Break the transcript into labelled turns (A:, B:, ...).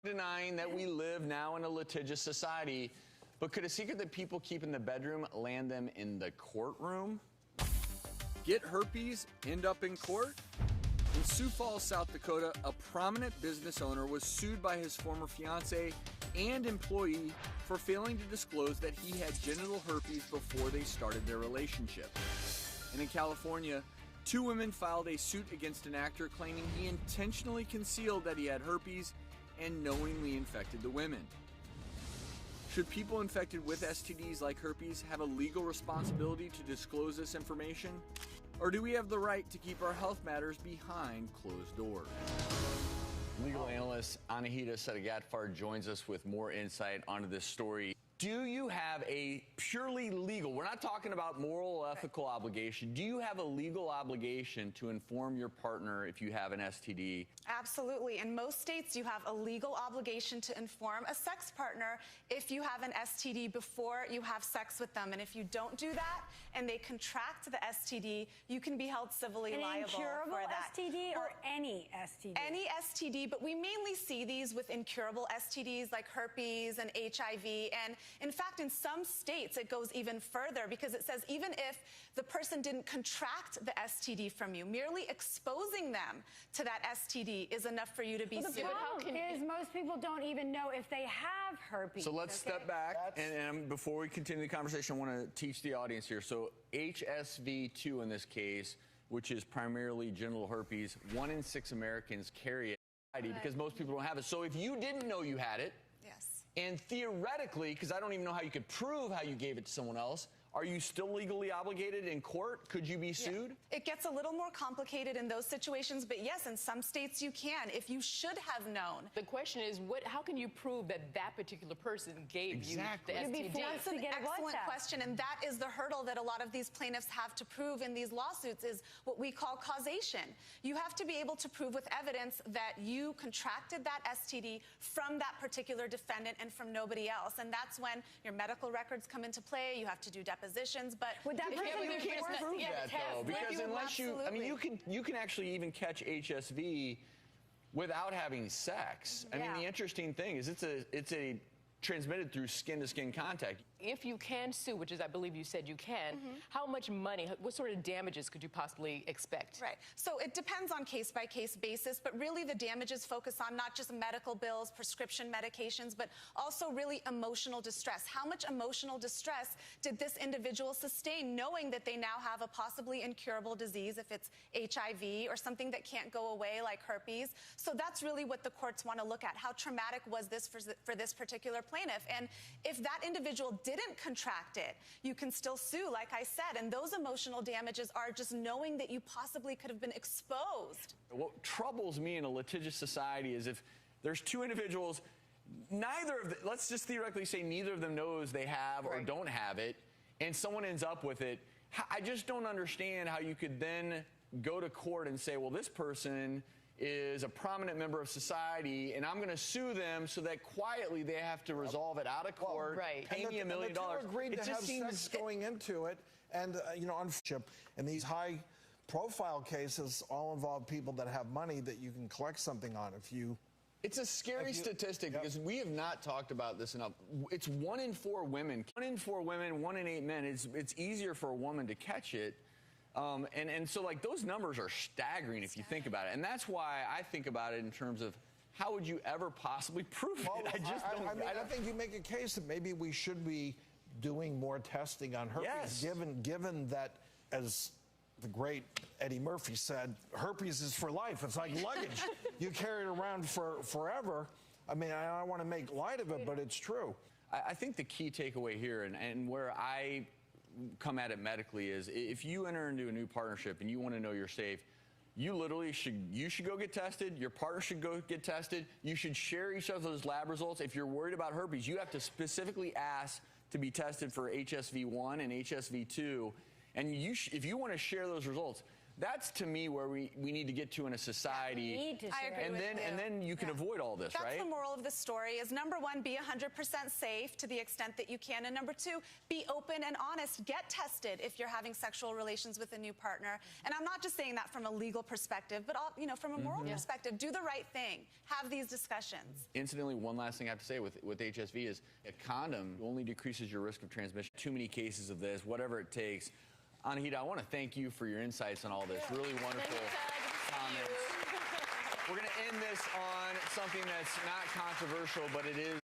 A: Denying that we live now in a litigious society, but could a secret that people keep in the bedroom land them in the courtroom?
B: Get herpes, end up in court? In Sioux Falls, South Dakota, a prominent business owner was sued by his former fiance and employee for failing to disclose that he had genital herpes before they started their relationship. And in California, two women filed a suit against an actor claiming he intentionally concealed that he had herpes and knowingly infected the women. Should people infected with STDs like herpes have a legal responsibility to disclose this information? Or do we have the right to keep our health matters behind closed doors?
A: Legal analyst Anahita Sedaghatfar joins us with more insight onto this story. Do you have a purely legal, we're not talking about moral or ethical obligation, do you have a legal obligation to inform your partner if you have an STD?
C: Absolutely. In most states, you have a legal obligation to inform a sex partner if you have an STD before you have sex with them. And if you don't do that and they contract the STD, you can be held civilly liable for that.
D: STD or any STD?
C: Any STD, but we mainly see these with incurable STDs like herpes and HIV. And in fact, in some states, it goes even further because it says even if the person didn't contract the STD from you, merely exposing them to that STD is enough for you to be sued.
D: The problem is most people don't even know if they have herpes.
A: So let's step back, and before we continue the conversation, I want to teach the audience here. So HSV-2 in this case, which is primarily genital herpes, 1 in 6 Americans carry it because most people don't have it. So if you didn't know you had it,
C: yes.
A: And theoretically, because I don't even know how you could prove how you gave it to someone else, are you still legally obligated in court? Could you be sued?
C: Yeah. It gets a little more complicated in those situations, but yes, in some states you can, if you should have known.
E: The question is, how can you prove that that particular person gave you the STD?
C: That's an excellent question, and that is the hurdle that a lot of these plaintiffs have to prove in these lawsuits is what we call causation. You have to be able to prove with evidence that you contracted that STD from that particular defendant and from nobody else, and that's when your medical records come into play. You have to do depositions, but
D: would that
A: you can't prove that though, because unless I mean, you can actually even catch HSV without having sex. I mean, the interesting thing is it's a transmitted through skin-to-skin contact.
E: If you can sue, which is I believe you said you can, how much money, what sort of damages could you possibly expect?
C: Right. So it depends on case-by-case basis, but really the damages focus on not just medical bills, prescription medications, but also really emotional distress. How much emotional distress did this individual sustain knowing that they now have a possibly incurable disease, if it's HIV or something that can't go away like herpes? So that's really what the courts want to look at. How traumatic was this for this particular plaintiff? And if that individual didn't contract it, you can still sue, like I said, and those emotional damages are just knowing that you possibly could have been exposed.
A: What troubles me in a litigious society is if there's two individuals, neither of them, let's just theoretically say neither of them knows they have or don't have it, and someone ends up with it. I just don't understand how you could then go to court and say, well, this person is a prominent member of society, and I'm going to sue them so that quietly they have to resolve it out of court, pay me $1 million.
F: And agreed to have sex going into it, and you know, and these high-profile cases all involve people that have money that you can collect something on if you.
A: It's a scary statistic because we have not talked about this enough. It's 1 in 4 women. 1 in 4 women, 1 in 8 men. It's easier for a woman to catch it. And so, like, those numbers are staggering if you think about it. And that's why I think about it in terms of how would you ever possibly prove it? I just don't.
F: I mean, I think you make a case that maybe we should be doing more testing on herpes, given that, as the great Eddie Murphy said, herpes is for life. It's like luggage. You carry it around for forever. I mean, I don't want to make light of it, but it's true.
A: I think the key takeaway here, and where I come at it medically, is if you enter into a new partnership and you want to know you're safe, you literally should go get tested. Your partner should go get tested. You should share each other's lab results. If you're worried about herpes, you have to specifically ask to be tested for HSV-1 and HSV-2. And if you want to share those results, That's to me where we need to get to in a society.
D: We need to
C: I agree with you.
A: And then you can avoid all this,
C: That's
A: right?
C: the moral of the story is number one, be 100% safe to the extent that you can. And number two, be open and honest. Get tested if you're having sexual relations with a new partner. And I'm not just saying that from a legal perspective, but all, from a moral perspective. Do the right thing. Have these discussions.
A: Incidentally, one last thing I have to say with HSV is a condom only decreases your risk of transmission. Too many cases of this, whatever it takes. Anahita, I want to thank you for your insights on all this. Really wonderful comments. We're going to end this on something that's not controversial, but it is